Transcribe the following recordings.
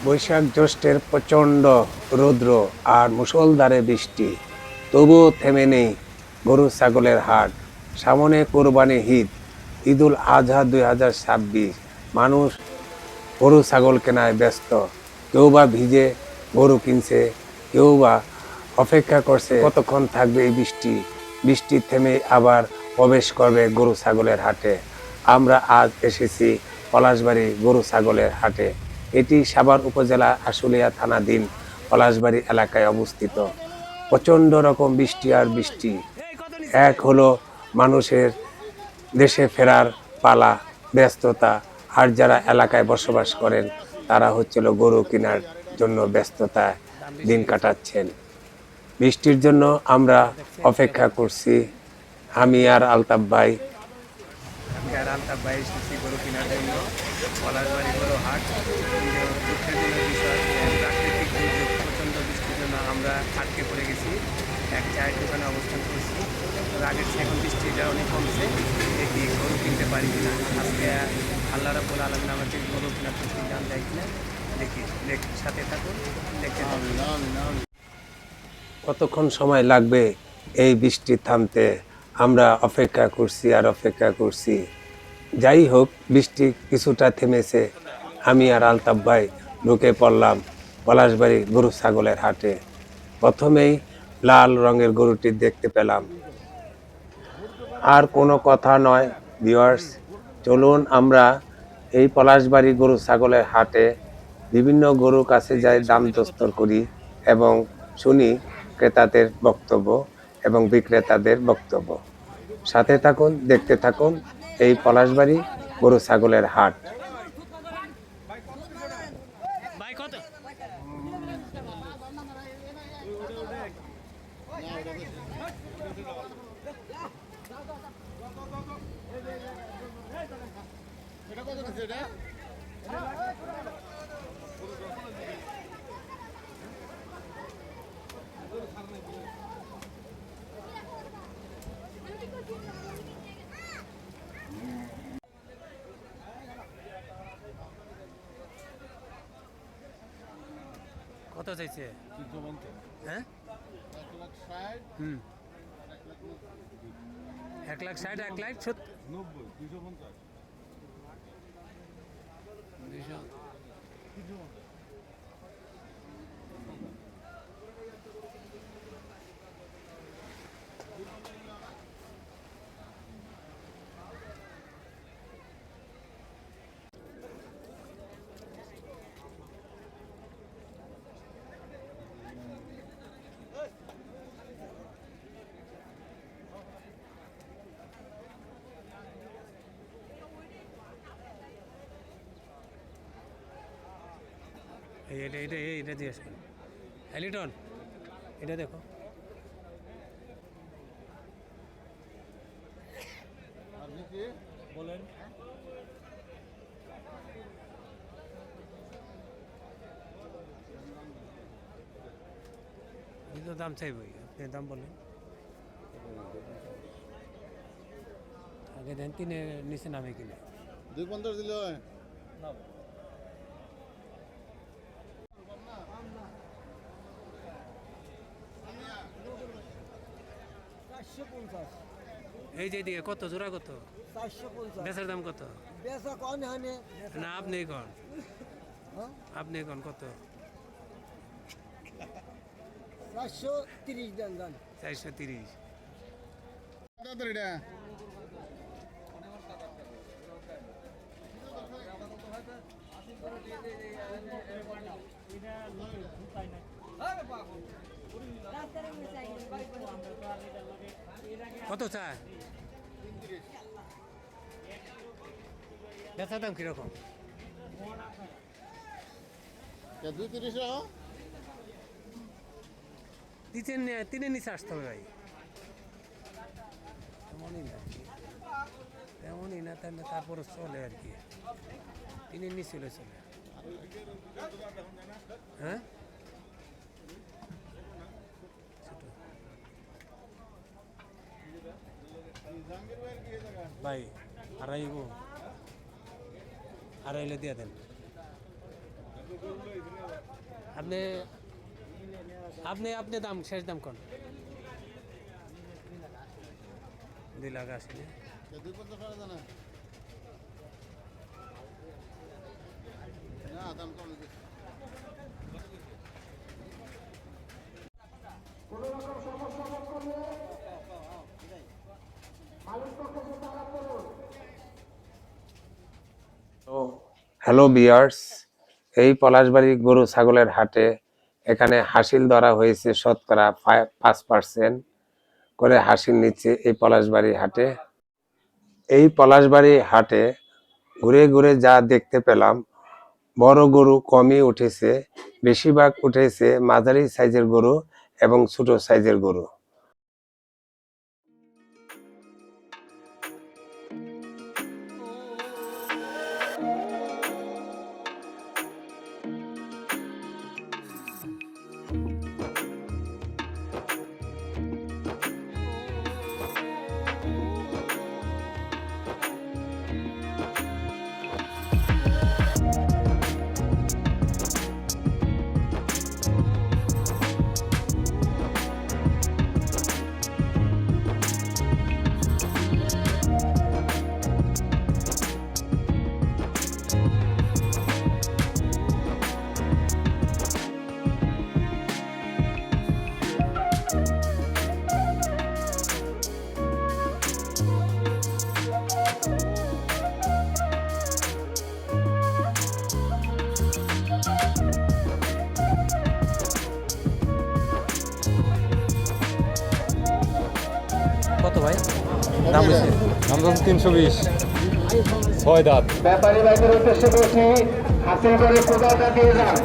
বৈশাখ জ্যৈষ্ঠের প্রচণ্ড রৌদ্র আর মুষলধারে বৃষ্টি, তবুও থেমে নেই গরু ছাগলের হাট। সামনে কোরবানি ঈদ, ঈদুল আজহা 2026। মানুষ গরু ছাগল কেনায় ব্যস্ত। কেউ বা ভিজে গরু কিনছে, কেউ বা অপেক্ষা করছে কতক্ষণ থাকবে এই বৃষ্টি। বৃষ্টি থেমে আবার প্রবেশ করবে গরু ছাগলের হাটে। আমরা আজ এসেছি পলাশবাড়ি গরু ছাগলের হাটে। এটি সাভার উপজেলা আশুলিয়া থানাধীন পলাশবাড়ি এলাকায় অবস্থিত। প্রচণ্ড রকম বৃষ্টি আর বৃষ্টি। এক হলো মানুষের দেশে ফেরার পালা, ব্যস্ততা, আর যারা এলাকায় বসবাস করেন তারা হচ্ছিল গরু কেনার জন্য ব্যস্ততায় দিন কাটাচ্ছেন। বৃষ্টির জন্য আমরা অপেক্ষা করছি। আমি আর আলতাফ ভাই এসেছি গরু কেনার জন্য পলাশবাড়ি গরু হাট। দুঃখের দিনের বিষয়, প্রাকৃতিক দুর্যোগ প্রচণ্ড বৃষ্টির জন্য আমরা আটকে পড়ে গেছি। এক চায়ের দোকানে অবস্থান করছি। আগের চেয়ে এখন বৃষ্টিটা অনেক কমছে, দেখি গরু কিনতে পারি কিনা। আজকে আল্লাহ রাব্বুল আলামিন আমাকে গরু কেনার প্রতি দান দেয় কিনা দেখি। সাথে থাকুন, দেখতে থাকুন। কতক্ষণ সময় লাগবে এই বৃষ্টি থামতে, আমরা অপেক্ষা করছি আর অপেক্ষা করছি। যাই হোক, বৃষ্টি কিছুটা থেমেছে। আমি আর আলতাফ ভাই ঢুকে পড়লাম পলাশবাড়ি গরু ছাগলের হাটে। প্রথমেই লাল রঙের গরুটি দেখতে পেলাম। আর কোনো কথা নয় ভিউয়ার্স, চলুন আমরা এই পলাশবাড়ি গরু ছাগলের হাটে বিভিন্ন গরুর কাছে যাই, দাম দস্তর করি এবং শুনি ক্রেতাদের বক্তব্য এবং বিক্রেতাদের বক্তব্য। সাথে থাকুন, দেখতে থাকুন এই পলাশবাড়ি গরু ছাগলের হাট। কত চাইছে? হ্যাঁ, 1,60,000, 1,70,000, 200। এটা জিজ্ঞেস করেন। লিটন, এটা দেখো। আপনি কি বলেন? আমি তো দাম চাইবই, আপনি দাম বলেন। আগে দেন, 3-এর নিচে নামে কিনে 250 দিলে হয় না। এই যে দিকে কত জোড়া, কত 450 বেচার দাম কত? বেচা কম হানে না আপনি কোন, আপনি কোন কত? 430 দেন দেন 430। কত এটা? কত চায়? বেচার দাম কিরকম? 230 তিনের নিচে আসতে হবে ভাই। এমনই না তাহলে তারপরে চলে আর কি, তিনের নিচে হলে চলে। হ্যাঁ, ভাই আড়াইলে দিয়ে দেন। আপনি আপনি আপনি দাম শেষ দাম কোন 2,80,000 250 টাকা জানা না দাম কম দিচ্ছে তো হ্যালো বিয়ার্স, এই পলাশবাড়ি গরু ছাগলের হাটে এখানে হাসিল ধরা হয়েছে শতকরা 5% করে হাসিল নিচ্ছে এই পলাশবাড়ি হাটে। এই পলাশবাড়ি হাটে ঘুরে ঘুরে যা দেখতে পেলাম, বড় গরু কমই উঠেছে, বেশিরভাগ উঠেছে মাঝারি সাইজের গরু এবং ছোট সাইজের গরু। কত ভাই দাম হয়েছে? দাম 320, 6 দাঁত। ব্যাপারী ভাইদের উদ্দেশ্যে বলছি, হাসিল করে কোদালটা দিয়ে যান,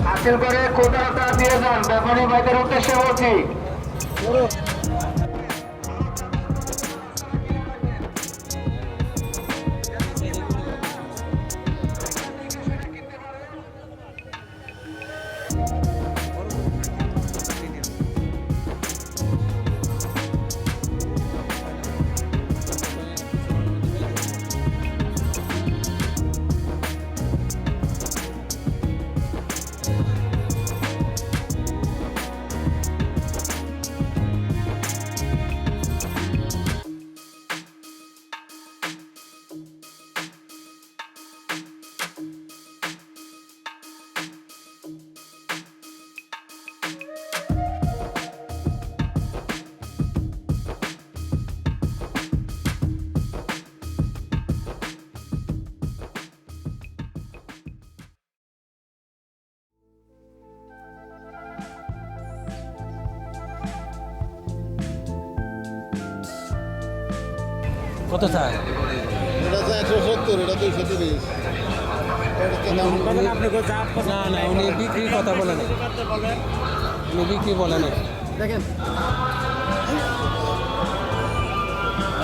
হাসিল করে কোদালটা দিয়ে যান, ব্যাপারী ভাইদের উদ্দেশ্যে বলছি। কত চাই? এটা আছে 170, এটা 230। না না, উনি বিক্রির কথা বলে না, উনি বিক্রি বলে না। দেখেন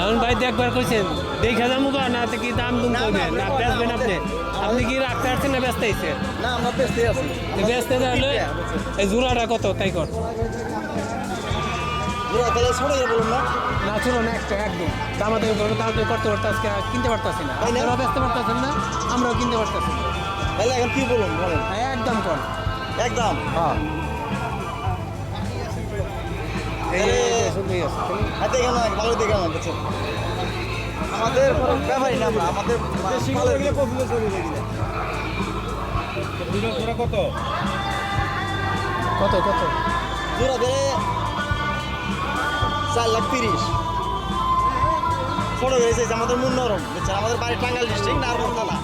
এখন ভাই দেখবার কইছেন দেখা যাবো বা না কি দাম দুম করবেন না বেচবেন আপনি? আপনি কি রাখতে পারছেন না ব্যস্ত আছেন? না আমরা বেচতে আছি ব্যস্ত তাহলে এই জোড়াটা কত তাই কর? তাহলে ছোট করে বলুন না না ছিল না একটা একদম দামাদামি করবো, দামাদামি করতে পারতো আজকে কিনতে পারতাছি না, আপনারাও বেচতে পারতেছেন না, আমরাও কিনতে পারতাছি না। তাহলে এখন কি বলুন বলেন হ্যাঁ একদম কর। একদম হ্যাঁ এই শুনতেই আছে হাতে কেন ভালো দেখে আমার বুঝছেন আমাদের ব্যাপারই না আমরা আমাদের কত কত জোড়া ধরে 4,30,000 ছোট হয়েছে আমাদের মুন্নরম বুঝছেন আমাদের বাড়ি টাঙ্গাইল ডিস্ট্রিক্ট নারবন্দালা